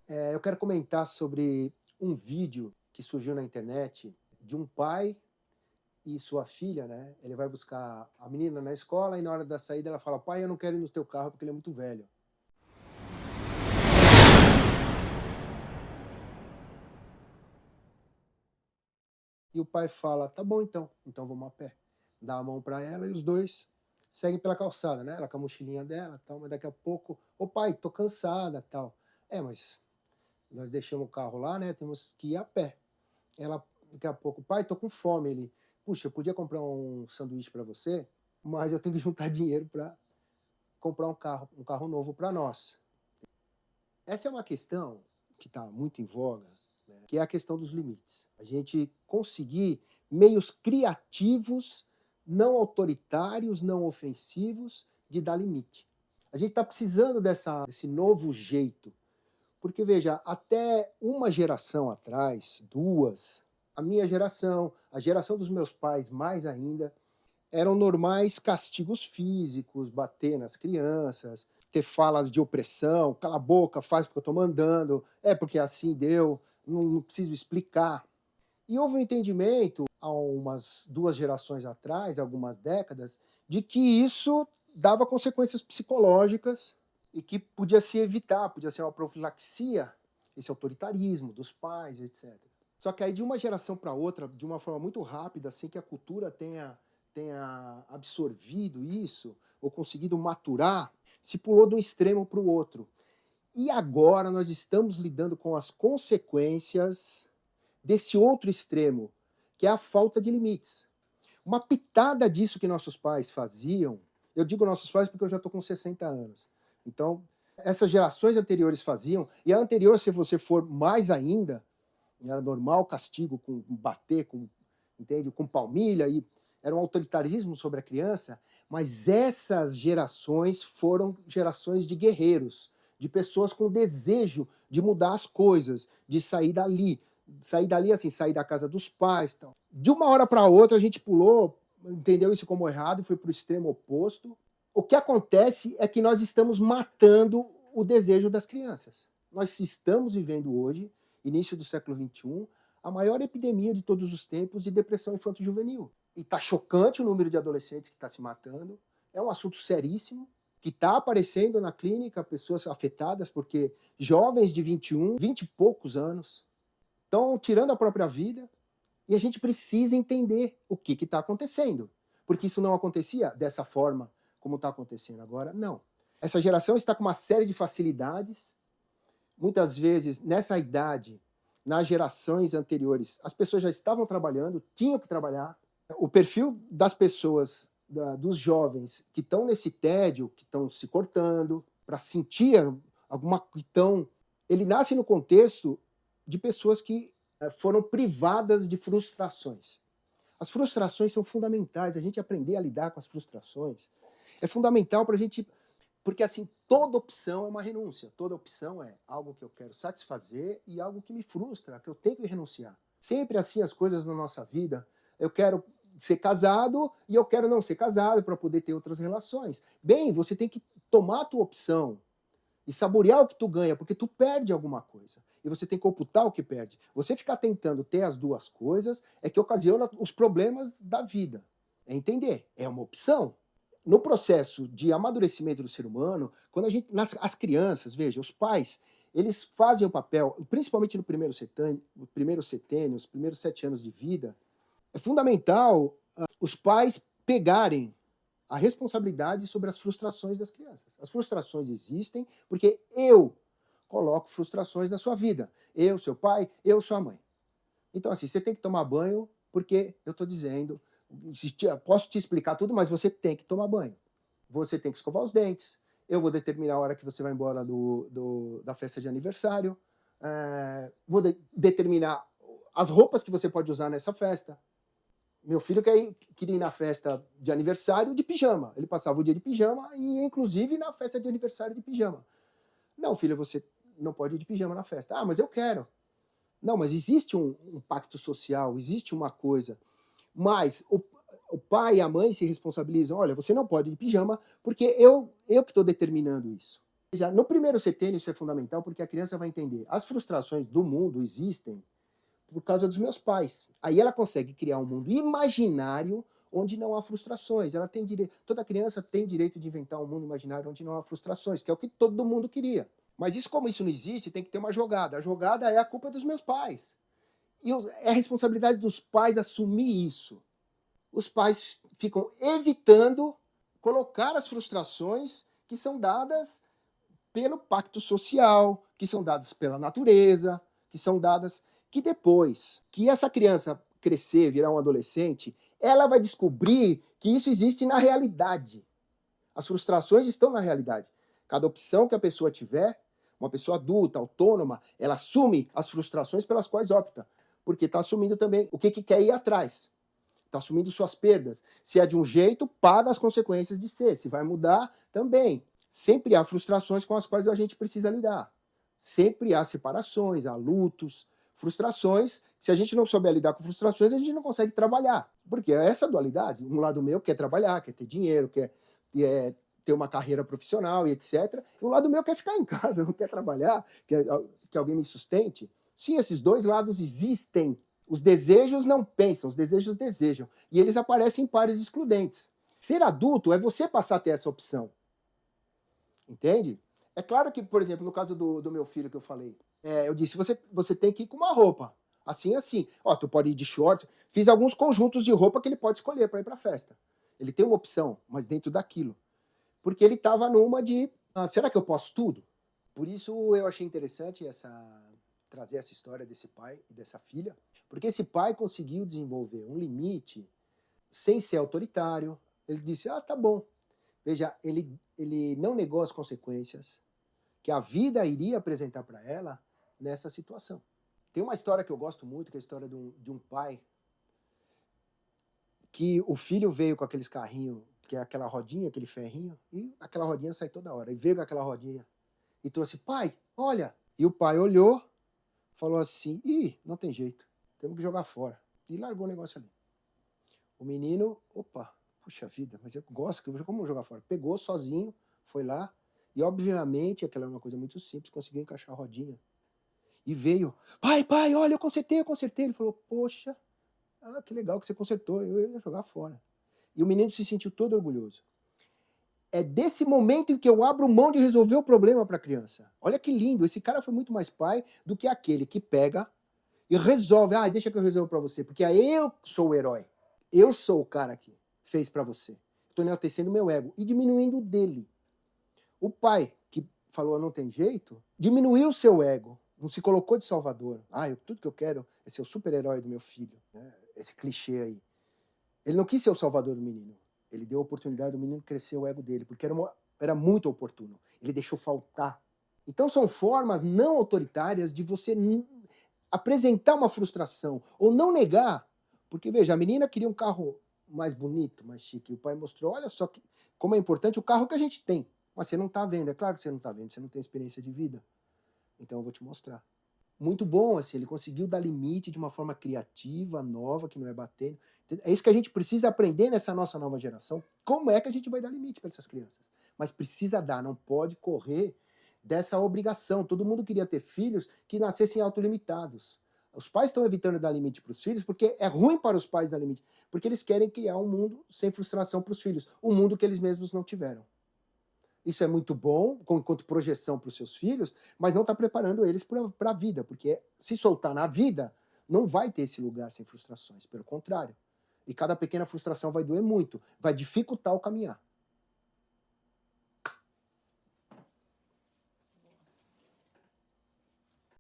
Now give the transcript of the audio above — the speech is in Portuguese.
Eu quero comentar sobre um vídeo que surgiu na internet de um pai e sua filha, né? Ele vai buscar a menina na escola e na hora da saída ela fala: pai, eu não quero ir no teu carro porque ele é muito velho. E o pai fala: tá bom então vamos a pé. Dá a mão para ela e os dois seguem pela calçada, né? Ela com a mochilinha dela, tal, mas daqui a pouco, ô pai, tô cansada, tal. Mas nós deixamos o carro lá, né? Temos que ir a pé. Ela, daqui a pouco, pai, tô com fome. Ele, puxa, eu podia comprar um sanduíche para você, mas eu tenho que juntar dinheiro para comprar um carro novo para nós. Essa é uma questão que está muito em voga, né, que é a questão dos limites. A gente conseguir meios criativos, não autoritários, não ofensivos, de dar limite. A gente está precisando desse novo jeito. Porque, veja, até uma geração atrás, duas, a minha geração, a geração dos meus pais mais ainda, eram normais castigos físicos, bater nas crianças, ter falas de opressão, cala a boca, faz porque eu estou mandando, é porque assim deu, não preciso explicar. E houve um entendimento, há umas duas gerações atrás, algumas décadas, de que isso dava consequências psicológicas e que podia se evitar, podia ser uma profilaxia, esse autoritarismo dos pais, etc. Só que aí de uma geração para outra, de uma forma muito rápida, assim que a cultura tenha absorvido isso, ou conseguido maturar, se pulou de um extremo para o outro. E agora nós estamos lidando com as consequências desse outro extremo, que é a falta de limites. Uma pitada disso que nossos pais faziam, eu digo nossos pais porque eu já estou com 60 anos. Então, essas gerações anteriores faziam, e a anterior, se você for mais ainda, era normal castigo com bater, entende? Com palmilha, e era um autoritarismo sobre a criança, mas essas gerações foram gerações de guerreiros, de pessoas com desejo de mudar as coisas, de sair dali assim, sair da casa dos pais, tal. De uma hora para outra a gente pulou, entendeu isso como errado, foi para o extremo oposto. O que acontece é que nós estamos matando o desejo das crianças. Nós estamos vivendo hoje, início do século XXI, a maior epidemia de todos os tempos de depressão infanto-juvenil. E está chocante o número de adolescentes que está se matando. É um assunto seríssimo, que está aparecendo na clínica, pessoas afetadas, porque jovens de 21, 20 e poucos anos, estão tirando a própria vida, e a gente precisa entender o que está acontecendo. Porque isso não acontecia dessa forma como está acontecendo agora, não. Essa geração está com uma série de facilidades. Muitas vezes, nessa idade, nas gerações anteriores, as pessoas já estavam trabalhando, tinham que trabalhar. O perfil das pessoas, dos jovens que estão nesse tédio, que estão se cortando, para sentir alguma questão, ele nasce no contexto de pessoas que foram privadas de frustrações. As frustrações são fundamentais, a gente aprender a lidar com as frustrações é fundamental para a gente, porque assim, toda opção é uma renúncia, toda opção é algo que eu quero satisfazer e algo que me frustra, que eu tenho que renunciar. Sempre assim as coisas na nossa vida, eu quero ser casado e eu quero não ser casado para poder ter outras relações. Bem, você tem que tomar a tua opção e saborear o que tu ganha, porque tu perde alguma coisa. E você tem que computar o que perde. Você ficar tentando ter as duas coisas é que ocasiona os problemas da vida. É entender, é uma opção. No processo de amadurecimento do ser humano, quando a gente, as crianças, veja, os pais, eles fazem o papel, principalmente no primeiro setênio, os primeiros 7 anos de vida, é fundamental os pais pegarem a responsabilidade sobre as frustrações das crianças. As frustrações existem porque eu coloco frustrações na sua vida. Eu, seu pai, eu, sua mãe. Então, assim, você tem que tomar banho porque eu estou dizendo, posso te explicar tudo, mas você tem que tomar banho. Você tem que escovar os dentes. Eu vou determinar a hora que você vai embora da festa de aniversário. Vou determinar as roupas que você pode usar nessa festa. Meu filho queria ir na festa de aniversário de pijama. Ele passava o dia de pijama e, inclusive, na festa de aniversário de pijama. Não, filho, você não pode ir de pijama na festa. Ah, mas eu quero. Não, mas existe um pacto social, existe uma coisa. Mas o pai e a mãe se responsabilizam. Olha, você não pode ir de pijama porque eu que estou determinando isso. Já no primeiro setênio isso é fundamental, porque a criança vai entender, as frustrações do mundo existem por causa dos meus pais. Aí ela consegue criar um mundo imaginário onde não há frustrações. Ela tem direito, toda criança tem direito de inventar um mundo imaginário onde não há frustrações, que é o que todo mundo queria. Mas isso, como isso não existe, tem que ter uma jogada. A jogada é a culpa dos meus pais. E é a responsabilidade dos pais assumir isso. Os pais ficam evitando colocar as frustrações que são dadas pelo pacto social, que são dadas pela natureza, que são dadas que depois que essa criança crescer, virar um adolescente, ela vai descobrir que isso existe na realidade. As frustrações estão na realidade. Cada opção que a pessoa tiver, uma pessoa adulta, autônoma, ela assume as frustrações pelas quais opta, porque está assumindo também o que quer ir atrás. Está assumindo suas perdas. Se é de um jeito, paga as consequências de ser. Se vai mudar, também. Sempre há frustrações com as quais a gente precisa lidar. Sempre há separações, há lutos, frustrações. Se a gente não souber lidar com frustrações, a gente não consegue trabalhar. Porque é essa dualidade. Um lado meu quer trabalhar, quer ter dinheiro, quer ter uma carreira profissional e etc. E um lado meu quer ficar em casa, não quer trabalhar, quer que alguém me sustente. Sim, esses dois lados existem. Os desejos não pensam, os desejos desejam. E eles aparecem em pares excludentes. Ser adulto é você passar a ter essa opção. Entende? É claro que, por exemplo, no caso do meu filho que eu falei, eu disse, você tem que ir com uma roupa. Assim, assim. Ó, tu pode ir de shorts. Fiz alguns conjuntos de roupa que ele pode escolher para ir para a festa. Ele tem uma opção, mas dentro daquilo. Porque ele estava numa de, será que eu posso tudo? Por isso eu achei interessante trazer essa história desse pai e dessa filha, porque esse pai conseguiu desenvolver um limite sem ser autoritário. Ele disse, tá bom. Veja, ele não negou as consequências que a vida iria apresentar para ela nessa situação. Tem uma história que eu gosto muito, que é a história de um pai que o filho veio com aqueles carrinhos, que é aquela rodinha, aquele ferrinho, e aquela rodinha sai toda hora. E veio com aquela rodinha e trouxe, pai, olha. E o pai olhou, falou assim, não tem jeito, temos que jogar fora. E largou o negócio ali. O menino, opa, puxa vida, mas eu gosto, como jogar fora? Pegou sozinho, foi lá, e obviamente, aquela é uma coisa muito simples, conseguiu encaixar a rodinha. E veio, pai, olha, eu consertei. Ele falou, poxa, que legal que você consertou, eu ia jogar fora. E o menino se sentiu todo orgulhoso. É desse momento em que eu abro mão de resolver o problema para a criança. Olha que lindo, esse cara foi muito mais pai do que aquele que pega e resolve, deixa que eu resolvo para você, porque aí eu sou o herói. Eu sou o cara que fez para você. Estou enaltecendo meu ego e diminuindo o dele. O pai que falou não tem jeito, diminuiu o seu ego, não se colocou de salvador. Tudo que eu quero é ser o super-herói do meu filho. Esse clichê aí. Ele não quis ser o salvador do menino. Ele deu a oportunidade do menino crescer o ego dele, porque era muito oportuno. Ele deixou faltar. Então são formas não autoritárias de você apresentar uma frustração ou não negar. Porque, veja, a menina queria um carro mais bonito, mais chique. E o pai mostrou, olha só como é importante o carro que a gente tem. Mas você não está vendo, é claro que você não está vendo, você não tem experiência de vida. Então eu vou te mostrar. Muito bom, assim, ele conseguiu dar limite de uma forma criativa, nova, que não é batendo. É isso que a gente precisa aprender nessa nossa nova geração. Como é que a gente vai dar limite para essas crianças? Mas precisa dar, não pode correr dessa obrigação. Todo mundo queria ter filhos que nascessem autolimitados. Os pais estão evitando dar limite para os filhos porque é ruim para os pais dar limite, porque eles querem criar um mundo sem frustração para os filhos, um mundo que eles mesmos não tiveram. Isso é muito bom, enquanto projeção para os seus filhos, mas não está preparando eles para a vida, porque se soltar na vida, não vai ter esse lugar sem frustrações, pelo contrário. E cada pequena frustração vai doer muito, vai dificultar o caminhar.